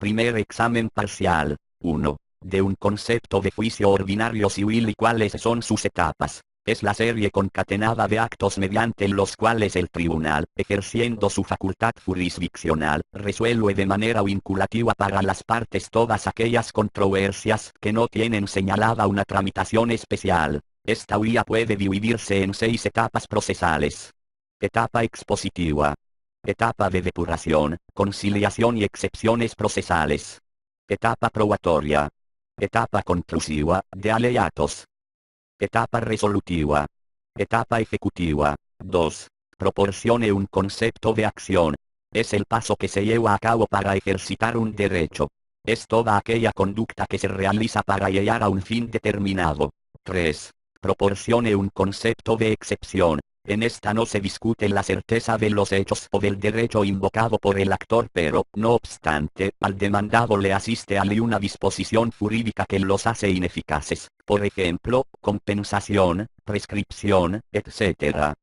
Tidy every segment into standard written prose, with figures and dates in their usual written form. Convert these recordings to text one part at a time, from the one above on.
Primer examen parcial. 1. De un concepto de juicio ordinario civil y cuáles son sus etapas. Es la serie concatenada de actos mediante los cuales el tribunal, ejerciendo su facultad jurisdiccional, resuelve de manera vinculativa para las partes todas aquellas controversias que no tienen señalada una tramitación especial. Esta vía puede dividirse en 6 etapas procesales. Etapa expositiva. Etapa de depuración, conciliación y excepciones procesales. Etapa probatoria. Etapa conclusiva, de aleatos. Etapa resolutiva. Etapa ejecutiva. 2. Proporcione un concepto de acción. Es el paso que se lleva a cabo para ejercitar un derecho. Es toda aquella conducta que se realiza para llegar a un fin determinado. 3. Proporcione un concepto de excepción. En esta no se discute la certeza de los hechos o del derecho invocado por el actor, pero, no obstante, al demandado le asiste alguna disposición jurídica que los hace ineficaces, por ejemplo, compensación, prescripción, etc.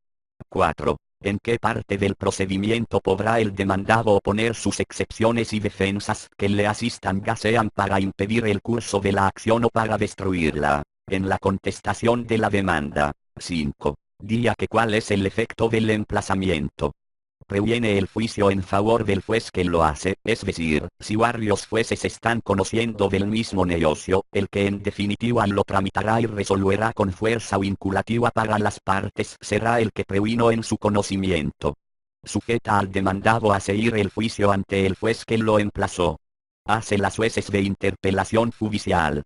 4. ¿En qué parte del procedimiento podrá el demandado oponer sus excepciones y defensas que le asistan, ya sean para impedir el curso de la acción o para destruirla? En la contestación de la demanda. 5. Diga que cuál es el efecto del emplazamiento. Previene el juicio en favor del juez que lo hace, es decir, si varios jueces están conociendo del mismo negocio, el que en definitiva lo tramitará y resolverá con fuerza vinculativa para las partes será el que previno en su conocimiento. Sujeta al demandado a seguir el juicio ante el juez que lo emplazó. Hace las jueces de interpelación judicial.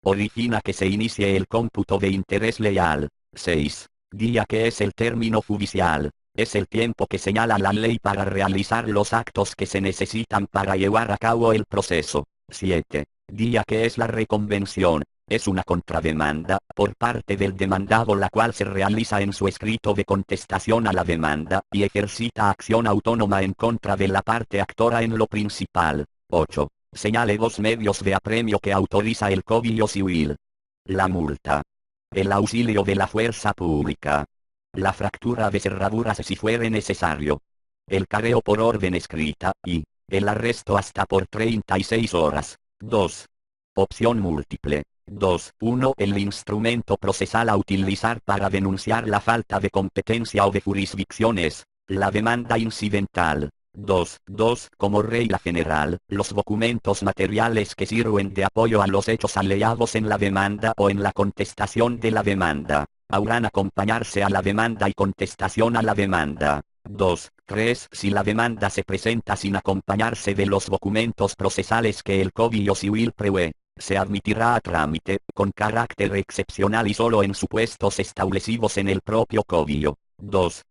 Origina que se inicie el cómputo de interés leal. 6. Día que es el término judicial. Es el tiempo que señala la ley para realizar los actos que se necesitan para llevar a cabo el proceso. 7. Día que es la reconvención. Es una contrademanda, por parte del demandado, la cual se realiza en su escrito de contestación a la demanda, y ejercita acción autónoma en contra de la parte actora en lo principal. 8. Señale 2 medios de apremio que autoriza el Código Civil. La multa. El auxilio de la fuerza pública. La fractura de cerraduras si fuere necesario. El careo por orden escrita, y el arresto hasta por 36 horas. 2. Opción múltiple. 2. 1. El instrumento procesal a utilizar para denunciar la falta de competencia o de jurisdicción es la demanda incidental. 2. Como regla general, los documentos materiales que sirven de apoyo a los hechos alegados en la demanda o en la contestación de la demanda, habrán acompañarse a la demanda y contestación a la demanda. 2. Si la demanda se presenta sin acompañarse de los documentos procesales que el Código Civil prevé, se admitirá a trámite, con carácter excepcional y solo en supuestos establecidos en el propio Código. 2.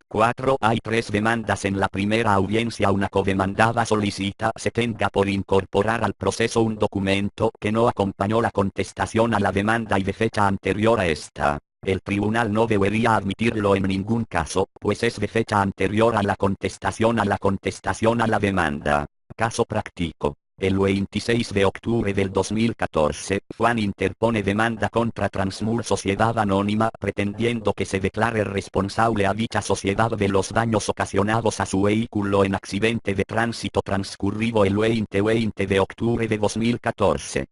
Hay 3 demandas en la primera audiencia. Una codemandada solicita se tenga por incorporar al proceso un documento que no acompañó la contestación a la demanda y de fecha anterior a esta. El tribunal no debería admitirlo en ningún caso, pues es de fecha anterior a la contestación a la demanda. Caso práctico. El 26 de octubre del 2014, Juan interpone demanda contra Transmur Sociedad Anónima pretendiendo que se declare responsable a dicha sociedad de los daños ocasionados a su vehículo en accidente de tránsito transcurrido el 20 de octubre de 2014.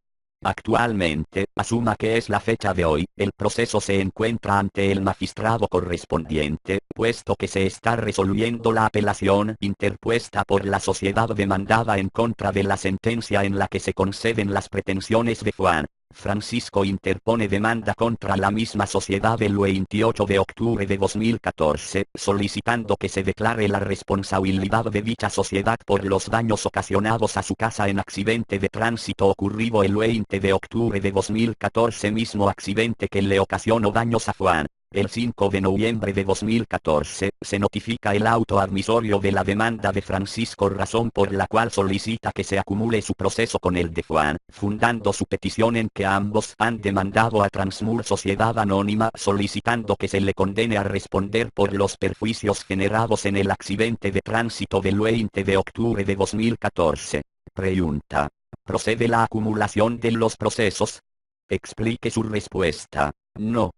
Actualmente, asuma que es la fecha de hoy, el proceso se encuentra ante el magistrado correspondiente, puesto que se está resolviendo la apelación interpuesta por la sociedad demandada en contra de la sentencia en la que se conceden las pretensiones de Juan. Francisco interpone demanda contra la misma sociedad el 28 de octubre de 2014, solicitando que se declare la responsabilidad de dicha sociedad por los daños ocasionados a su casa en accidente de tránsito ocurrido el 20 de octubre de 2014, mismo accidente que le ocasionó daños a Juan. El 5 de noviembre de 2014, se notifica el auto admisorio de la demanda de Francisco, razón por la cual solicita que se acumule su proceso con el de Juan, fundando su petición en que ambos han demandado a Transmur Sociedad Anónima solicitando que se le condene a responder por los perjuicios generados en el accidente de tránsito del 20 de octubre de 2014. Pregunta. ¿Procede la acumulación de los procesos? Explique su respuesta. No.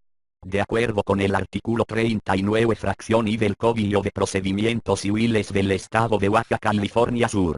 De acuerdo con el artículo 39 fracción I del Código de Procedimientos Civiles del Estado de Baja California Sur,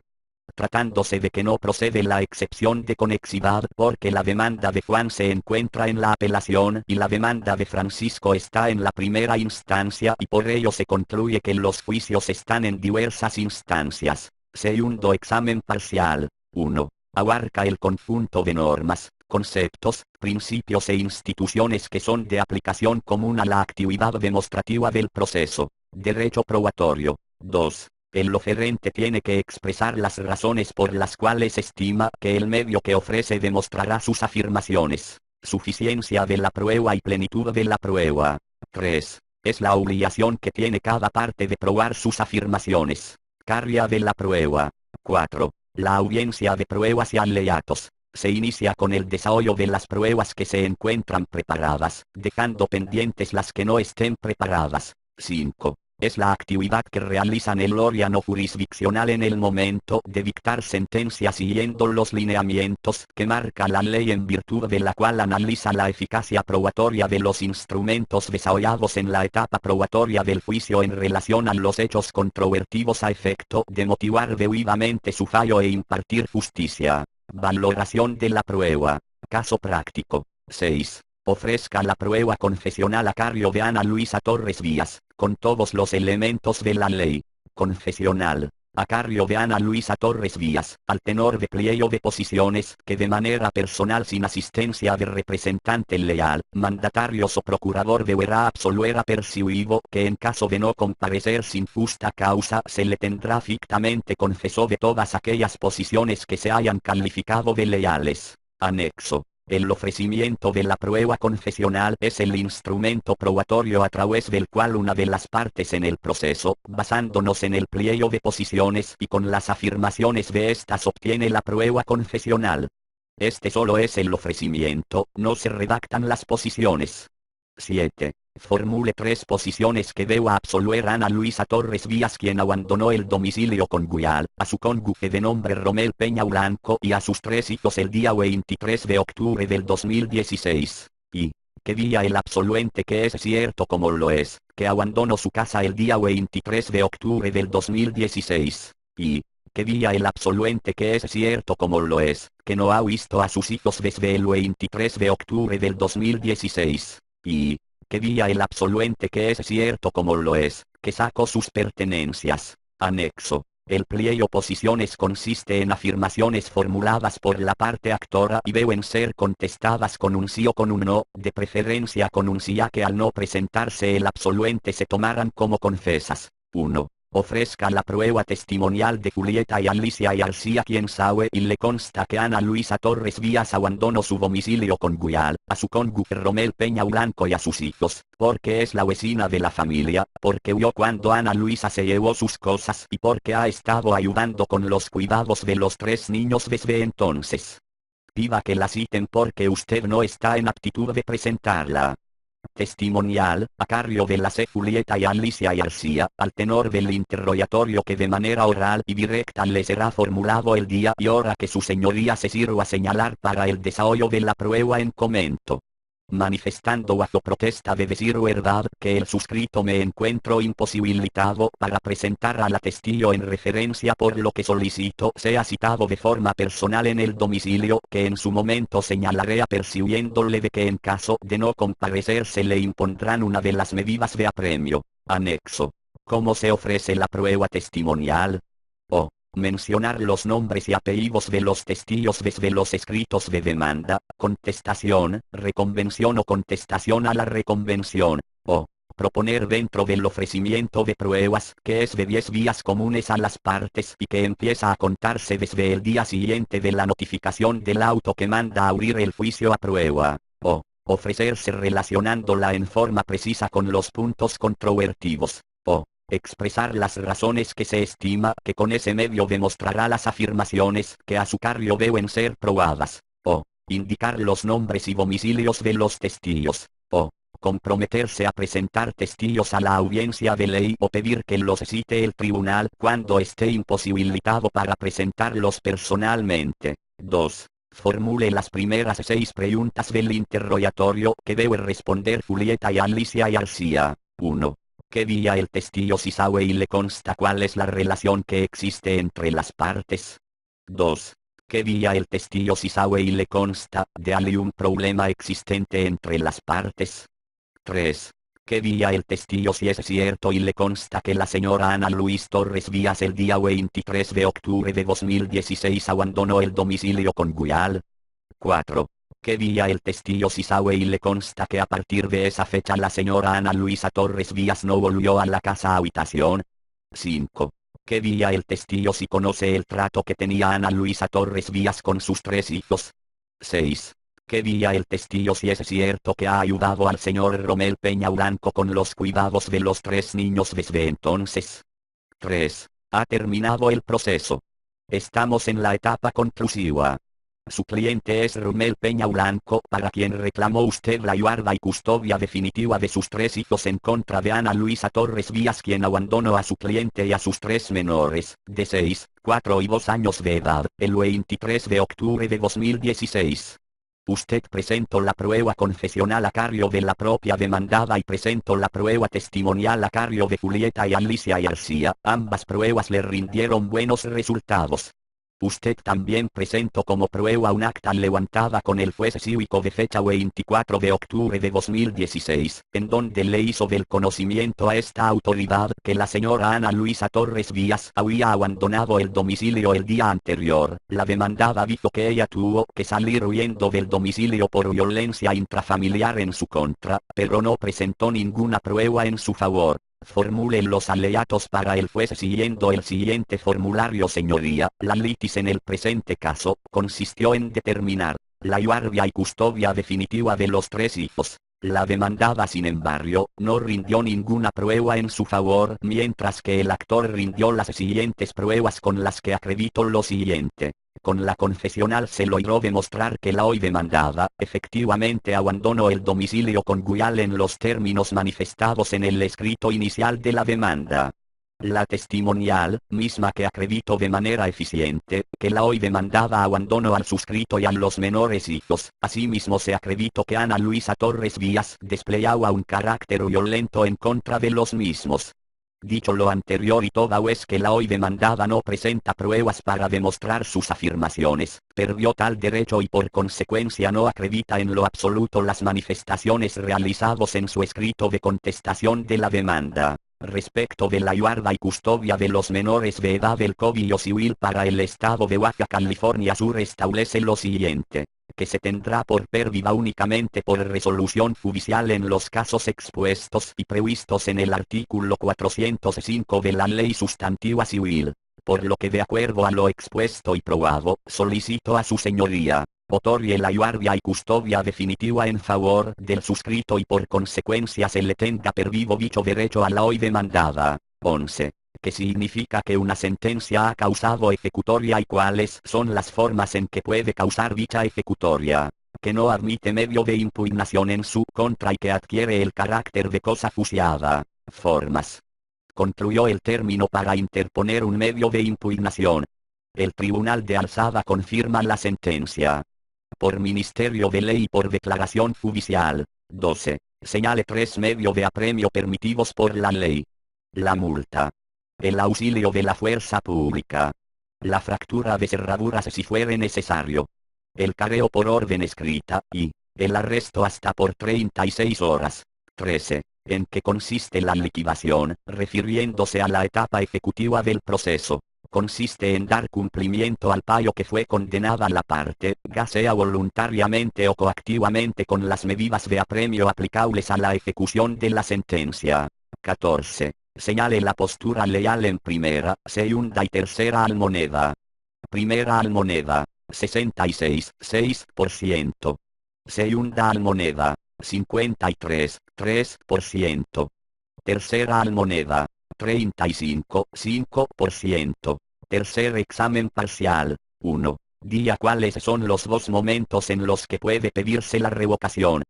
tratándose de que no procede la excepción de conexidad porque la demanda de Juan se encuentra en la apelación y la demanda de Francisco está en la primera instancia y por ello se concluye que los juicios están en diversas instancias. Segundo examen parcial. 1. Abarca el conjunto de normas, conceptos, principios e instituciones que son de aplicación común a la actividad demostrativa del proceso. Derecho probatorio. 2. El oferente tiene que expresar las razones por las cuales estima que el medio que ofrece demostrará sus afirmaciones. Suficiencia de la prueba y plenitud de la prueba. 3. Es la obligación que tiene cada parte de probar sus afirmaciones. Carga de la prueba. 4. La audiencia de pruebas y alegatos. Se inicia con el desarrollo de las pruebas que se encuentran preparadas, dejando pendientes las que no estén preparadas. 5. Es la actividad que realizan el órgano jurisdiccional en el momento de dictar sentencia siguiendo los lineamientos que marca la ley en virtud de la cual analiza la eficacia probatoria de los instrumentos desarrollados en la etapa probatoria del juicio en relación a los hechos controvertidos a efecto de motivar debidamente su fallo e impartir justicia. Valoración de la prueba. Caso práctico. 6. Ofrezca la prueba confesional a cargo de Ana Luisa Torres Vías, con todos los elementos de la ley. Confesional. A cargo de Ana Luisa Torres Vías, al tenor de pliego de posiciones que de manera personal sin asistencia de representante leal, mandatarios o procurador deberá absolver a percibido que en caso de no comparecer sin justa causa se le tendrá fictamente confeso de todas aquellas posiciones que se hayan calificado de leales. Anexo. El ofrecimiento de la prueba confesional es el instrumento probatorio a través del cual una de las partes en el proceso, basándonos en el pliego de posiciones y con las afirmaciones de estas obtiene la prueba confesional. Este solo es el ofrecimiento, no se redactan las posiciones. 7. Formule 3 posiciones que deba absolver Ana Luisa Torres Vías quien abandonó el domicilio conyugal, a su cónyuge de nombre Romel Peña Blanco y a sus 3 hijos el día 23 de octubre del 2016. Y, que diga el absolvente que es cierto como lo es, que abandonó su casa el día 23 de octubre del 2016. Y, que diga el absolvente que es cierto como lo es, que no ha visto a sus hijos desde el 23 de octubre del 2016. Y, que diga el absolvente que es cierto como lo es, que sacó sus pertenencias. Anexo. El pliego posiciones consiste en afirmaciones formuladas por la parte actora y deben ser contestadas con un sí o con un no, de preferencia con un sí ya que al no presentarse el absolvente se tomarán como confesas. 1. Ofrezca la prueba testimonial de Julieta y Alicia y García quien sabe y le consta que Ana Luisa Torres Vías abandonó su domicilio conyugal, a su cónyuge Romel Peña Blanco y a sus hijos, porque es la vecina de la familia, porque huyó cuando Ana Luisa se llevó sus cosas y porque ha estado ayudando con los cuidados de los 3 niños desde entonces. Pida que la citen porque usted no está en aptitud de presentarla. Testimonial, a cargo de la C. Julieta y Alicia García, al tenor del interrogatorio que de manera oral y directa le será formulado el día y hora que su señoría se sirva señalar para el desarrollo de la prueba en comento. Manifestando bajo protesta de decir verdad que el suscrito me encuentro imposibilitado para presentar al testigo en referencia por lo que solicito sea citado de forma personal en el domicilio que en su momento señalaré apercibiéndole de que en caso de no comparecer se le impondrán una de las medidas de apremio. Anexo. ¿Cómo se ofrece la prueba testimonial? O. Mencionar los nombres y apellidos de los testigos desde los escritos de demanda, contestación, reconvención o contestación a la reconvención, o proponer dentro del ofrecimiento de pruebas que es de 10 días comunes a las partes y que empieza a contarse desde el día siguiente de la notificación del auto que manda a abrir el juicio a prueba, o ofrecerse relacionándola en forma precisa con los puntos controvertidos, o expresar las razones que se estima que con ese medio demostrará las afirmaciones que a su cargo deben ser probadas, o indicar los nombres y domicilios de los testigos, o comprometerse a presentar testigos a la audiencia de ley o pedir que los cite el tribunal cuando esté imposibilitado para presentarlos personalmente. 2. Formule las primeras 6 preguntas del interrogatorio que debe responder Julieta y Alicia García. 1. ¿Qué diga el testigo si sabe y le consta cuál es la relación que existe entre las partes? 2. ¿Qué día el testigo si sabe y le consta de algún problema existente entre las partes? 3. ¿Qué día el testigo si es cierto y le consta que la señora Ana Luis Torres Vías el día 23 de octubre de 2016 abandonó el domicilio conyugal? 4. ¿Qué día el testigo si sabe y le consta que a partir de esa fecha la señora Ana Luisa Torres Vías no volvió a la casa habitación? 5. ¿Qué día el testigo si conoce el trato que tenía Ana Luisa Torres Vías con sus 3 hijos? 6. ¿Qué día el testigo si es cierto que ha ayudado al señor Romel Peña Blanco con los cuidados de los 3 niños desde entonces? 3. Ha terminado el proceso. Estamos en la etapa conclusiva. Su cliente es Romel Peña Blanco, para quien reclamó usted la guarda y custodia definitiva de sus 3 hijos en contra de Ana Luisa Torres Vías, quien abandonó a su cliente y a sus 3 menores, de 6, 4 y 2 años de edad, el 23 de octubre de 2016. Usted presentó la prueba confesional a cargo de la propia demandada y presentó la prueba testimonial a cargo de Julieta y Alicia García. Ambas pruebas le rindieron buenos resultados. Usted también presentó como prueba un acta levantada con el juez cívico de fecha 24 de octubre de 2016, en donde le hizo del conocimiento a esta autoridad que la señora Ana Luisa Torres Vías había abandonado el domicilio el día anterior. La demandada dijo que ella tuvo que salir huyendo del domicilio por violencia intrafamiliar en su contra, pero no presentó ninguna prueba en su favor. Formule los alegatos para el juez siguiendo el siguiente formulario. Señoría, la litis en el presente caso consistió en determinar la guardia y custodia definitiva de los 3 hijos. La demandada, sin embargo, no rindió ninguna prueba en su favor, mientras que el actor rindió las siguientes pruebas con las que acreditó lo siguiente. Con la confesional se logró demostrar que la hoy demandada efectivamente abandonó el domicilio conyugal en los términos manifestados en el escrito inicial de la demanda. La testimonial, misma que acreditó de manera eficiente que la hoy demandada abandonó al suscrito y a los menores hijos. Asimismo se acreditó que Ana Luisa Torres Vías desplegaba un carácter violento en contra de los mismos. Dicho lo anterior y toda vez que la hoy demandada no presenta pruebas para demostrar sus afirmaciones, perdió tal derecho y por consecuencia no acredita en lo absoluto las manifestaciones realizadas en su escrito de contestación de la demanda. Respecto de la guarda y custodia de los menores de edad, el Código Civil para el Estado de Baja California Sur establece lo siguiente: que se tendrá por pérdida únicamente por resolución judicial en los casos expuestos y previstos en el artículo 405 de la Ley Sustantiva Civil. Por lo que, de acuerdo a lo expuesto y probado, solicito a su señoría otorgue la guardia y custodia definitiva en favor del suscrito y por consecuencia se le tenga perdido dicho derecho a la hoy demandada. 11. ¿Qué significa que una sentencia ha causado ejecutoria y cuáles son las formas en que puede causar dicha ejecutoria? Que no admite medio de impugnación en su contra y que adquiere el carácter de cosa juzgada. Formas. Concluyó el término para interponer un medio de impugnación. El Tribunal de Alzada confirma la sentencia. Por Ministerio de Ley y por declaración judicial. 12. Señale 3 medios de apremio permitidos por la ley. La multa. El auxilio de la fuerza pública. La fractura de cerraduras si fuere necesario. El careo por orden escrita y el arresto hasta por 36 horas. 13. ¿En qué consiste la liquidación? Refiriéndose a la etapa ejecutiva del proceso. Consiste en dar cumplimiento al pago que fue condenada la parte, ya sea voluntariamente o coactivamente, con las medidas de apremio aplicables a la ejecución de la sentencia. 14. Señale la postura leal en primera, segunda y tercera almoneda. Primera almoneda, 66,6%. Segunda almoneda, 53,3%. Tercera almoneda, 35,5%. Tercer examen parcial. 1. Día. ¿Cuáles son los 2 momentos en los que puede pedirse la revocación?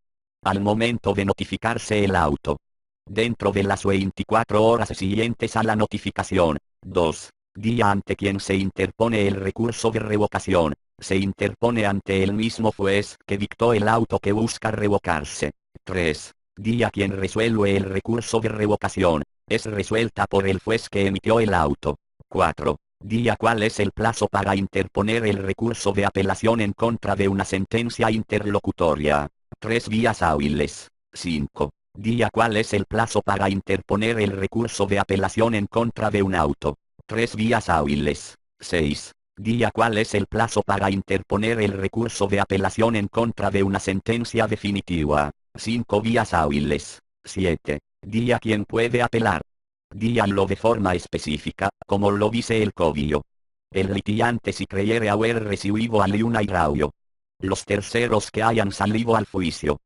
Al momento de notificarse el auto. Dentro de las 24 horas siguientes a la notificación. 2. Día ante quien se interpone el recurso de revocación. Se interpone ante el mismo juez que dictó el auto que busca revocarse. 3. Día quien resuelve el recurso de revocación. Es resuelta por el juez que emitió el auto. 4. Día cuál es el plazo para interponer el recurso de apelación en contra de una sentencia interlocutoria. 3 días hábiles. 5. Día cuál es el plazo para interponer el recurso de apelación en contra de un auto. 3 días hábiles. 6. Día cuál es el plazo para interponer el recurso de apelación en contra de una sentencia definitiva. 5 días hábiles. 7. Día quién puede apelar. Díanlo de forma específica, como lo dice el código. El litigante si creyere haber recibido algún agravio. Los terceros que hayan salido al juicio.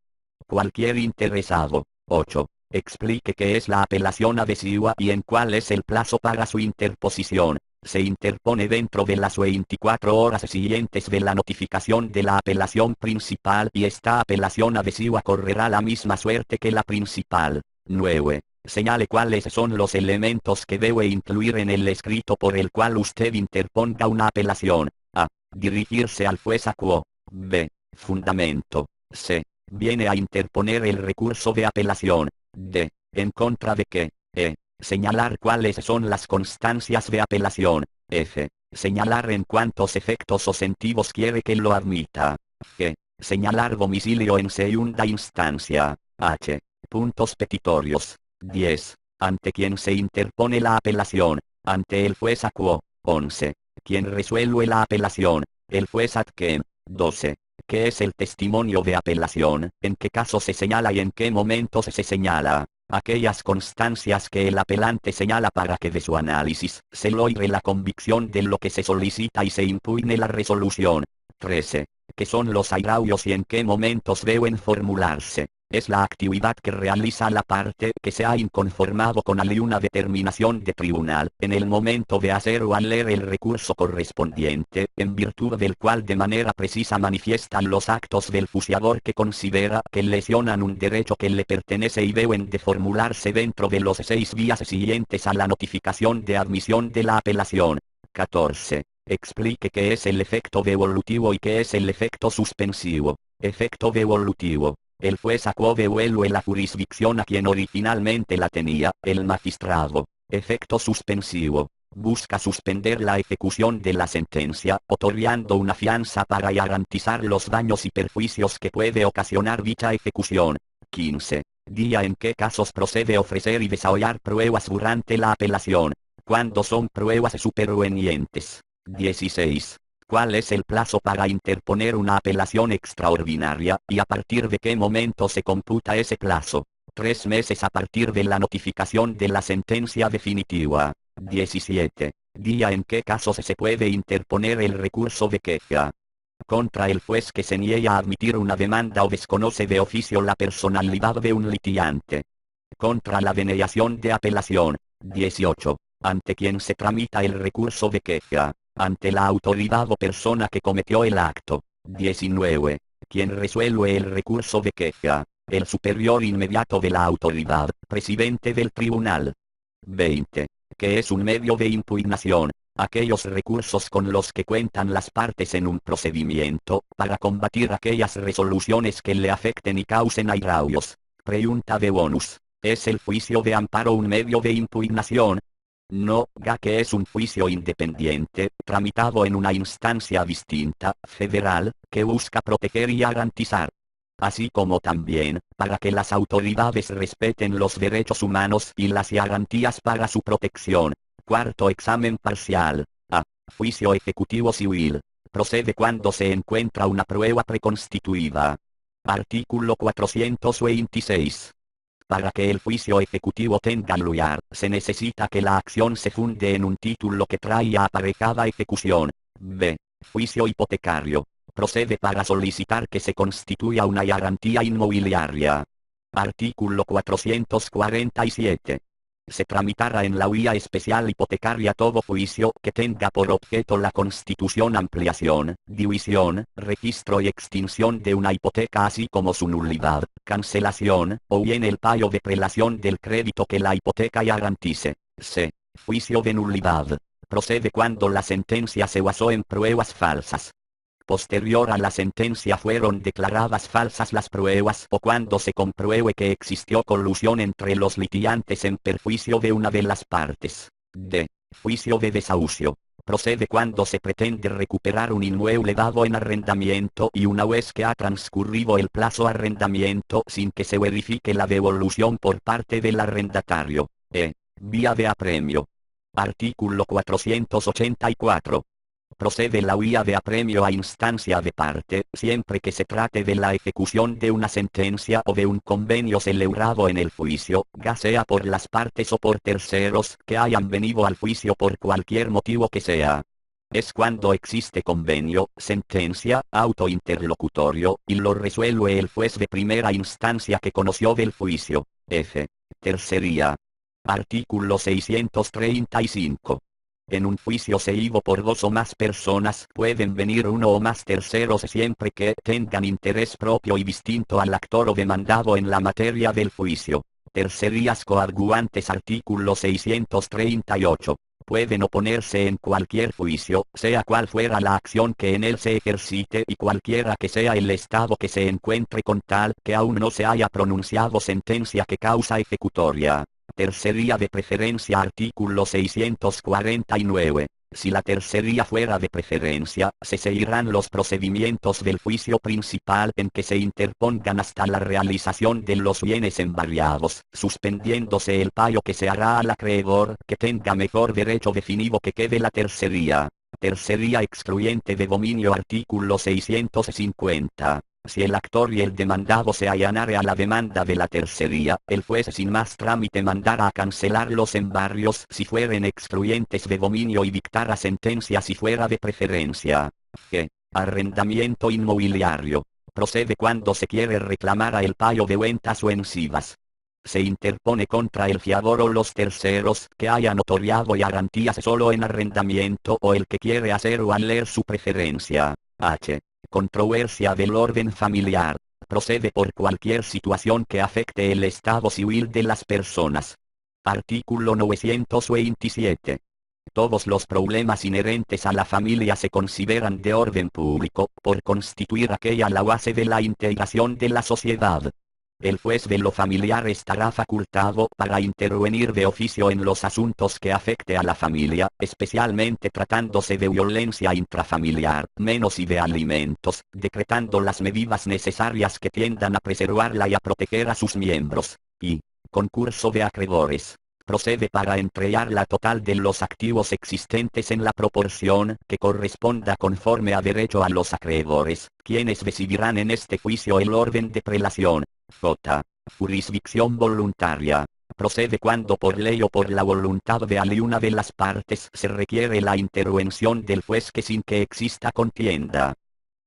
Cualquier interesado. 8. Explique qué es la apelación adhesiva y en cuál es el plazo para su interposición. Se interpone dentro de las 24 horas siguientes de la notificación de la apelación principal y esta apelación adhesiva correrá la misma suerte que la principal. 9. Señale cuáles son los elementos que debe incluir en el escrito por el cual usted interponga una apelación. A. Dirigirse al juez a quo. B. Fundamento. C. Viene a interponer el recurso de apelación. D. En contra de qué. E. Señalar cuáles son las constancias de apelación. F. Señalar en cuántos efectos o sentidos quiere que lo admita. G. Señalar domicilio en segunda instancia. H. Puntos petitorios. 10. Ante quien se interpone la apelación. Ante el juez a quo. 11. Quien resuelve la apelación. El juez ad quem. 12. ¿Qué es el testimonio de apelación? ¿En qué caso se señala y en qué momentos se señala? Aquellas constancias que el apelante señala para que de su análisis se logre la convicción de lo que se solicita y se impugne la resolución. 13. ¿Qué son los agravios y en qué momentos deben formularse? Es la actividad que realiza la parte que se ha inconformado con alguna determinación de tribunal, en el momento de hacer o al leer el recurso correspondiente, en virtud del cual de manera precisa manifiestan los actos del fusiador que considera que lesionan un derecho que le pertenece y deben de formularse dentro de los 6 días siguientes a la notificación de admisión de la apelación. 14. Explique qué es el efecto devolutivo y qué es el efecto suspensivo. Efecto devolutivo. El juez a quo devuelve la jurisdicción a quien originalmente la tenía, el magistrado. Efecto suspensivo. Busca suspender la ejecución de la sentencia, otorgando una fianza para garantizar los daños y perjuicios que puede ocasionar dicha ejecución. 15. Día en qué casos procede ofrecer y desahogar pruebas durante la apelación. Cuando son pruebas supervenientes. 16. ¿Cuál es el plazo para interponer una apelación extraordinaria, y a partir de qué momento se computa ese plazo? 3 meses a partir de la notificación de la sentencia definitiva. 17. Día en qué casos se puede interponer el recurso de queja. Contra el juez que se niega a admitir una demanda o desconoce de oficio la personalidad de un litigante. Contra la denegación de apelación. 18. Ante quien se tramita el recurso de queja. Ante la autoridad o persona que cometió el acto. 19. Quien resuelve el recurso de queja. El superior inmediato de la autoridad, presidente del tribunal. 20. ¿Qué es un medio de impugnación? Aquellos recursos con los que cuentan las partes en un procedimiento, para combatir aquellas resoluciones que le afecten y causen agravios. Pregunta de bonus. ¿Es el juicio de amparo un medio de impugnación? No, ya que es un juicio independiente, tramitado en una instancia distinta, federal, que busca proteger y garantizar. Así como también, para que las autoridades respeten los derechos humanos y las garantías para su protección. Cuarto examen parcial. A. Juicio ejecutivo civil. Procede cuando se encuentra una prueba preconstituida. Artículo 426. Para que el juicio ejecutivo tenga lugar, se necesita que la acción se funde en un título que traiga aparejada ejecución. B. Juicio hipotecario. Procede para solicitar que se constituya una garantía inmobiliaria. Artículo 447. Se tramitará en la vía especial hipotecaria todo juicio que tenga por objeto la constitución, ampliación, división, registro y extinción de una hipoteca, así como su nulidad, cancelación, o bien el pago de prelación del crédito que la hipoteca garantice. C. Juicio de nulidad. Procede cuando la sentencia se basó en pruebas falsas. Posterior a la sentencia fueron declaradas falsas las pruebas o cuando se compruebe que existió colusión entre los litigantes en perjuicio de una de las partes. D. Juicio de desahucio. Procede cuando se pretende recuperar un inmueble dado en arrendamiento y una vez que ha transcurrido el plazo arrendamiento sin que se verifique la devolución por parte del arrendatario. Vía de apremio. Artículo 484. Procede la vía de apremio a instancia de parte, siempre que se trate de la ejecución de una sentencia o de un convenio celebrado en el juicio, ya sea por las partes o por terceros que hayan venido al juicio por cualquier motivo que sea. Es cuando existe convenio, sentencia, auto interlocutorio, y lo resuelve el juez de primera instancia que conoció del juicio. Tercería. Artículo 635. En un juicio seguido por dos o más personas pueden venir uno o más terceros siempre que tengan interés propio y distinto al actor o demandado en la materia del juicio. Tercerías coadyuvantes. Artículo 638. Pueden oponerse en cualquier juicio, sea cual fuera la acción que en él se ejercite y cualquiera que sea el estado que se encuentre con tal que aún no se haya pronunciado sentencia que causa ejecutoria. Tercería de preferencia. Artículo 649. Si la tercería fuera de preferencia, se seguirán los procedimientos del juicio principal en que se interpongan hasta la realización de los bienes embargados, suspendiéndose el pago que se hará al acreedor que tenga mejor derecho definido que quede la tercería. Tercería excluyente de dominio. Artículo 650. Si el actor y el demandado se allanare a la demanda de la tercería, el juez sin más trámite mandará a cancelar los embargos si fueren excluyentes de dominio y dictará sentencia si fuera de preferencia. Arrendamiento inmobiliario. Procede cuando se quiere reclamar a el pago de ventas o encibas. Se interpone contra el fiador o los terceros que hayan otorgado garantías solo en arrendamiento o el que quiere hacer valer su preferencia. Controversia del orden familiar. Procede por cualquier situación que afecte el estado civil de las personas. Artículo 927. Todos los problemas inherentes a la familia se consideran de orden público, por constituir aquella la base de la integración de la sociedad. El juez de lo familiar estará facultado para intervenir de oficio en los asuntos que afecte a la familia, especialmente tratándose de violencia intrafamiliar, menos y de alimentos, decretando las medidas necesarias que tiendan a preservarla y a proteger a sus miembros. Concurso de acreedores. Procede para entregar la total de los activos existentes en la proporción que corresponda conforme a derecho a los acreedores, quienes decidirán en este juicio el orden de prelación. Jurisdicción voluntaria. Procede cuando por ley o por la voluntad de alguna de las partes se requiere la intervención del juez que sin que exista contienda.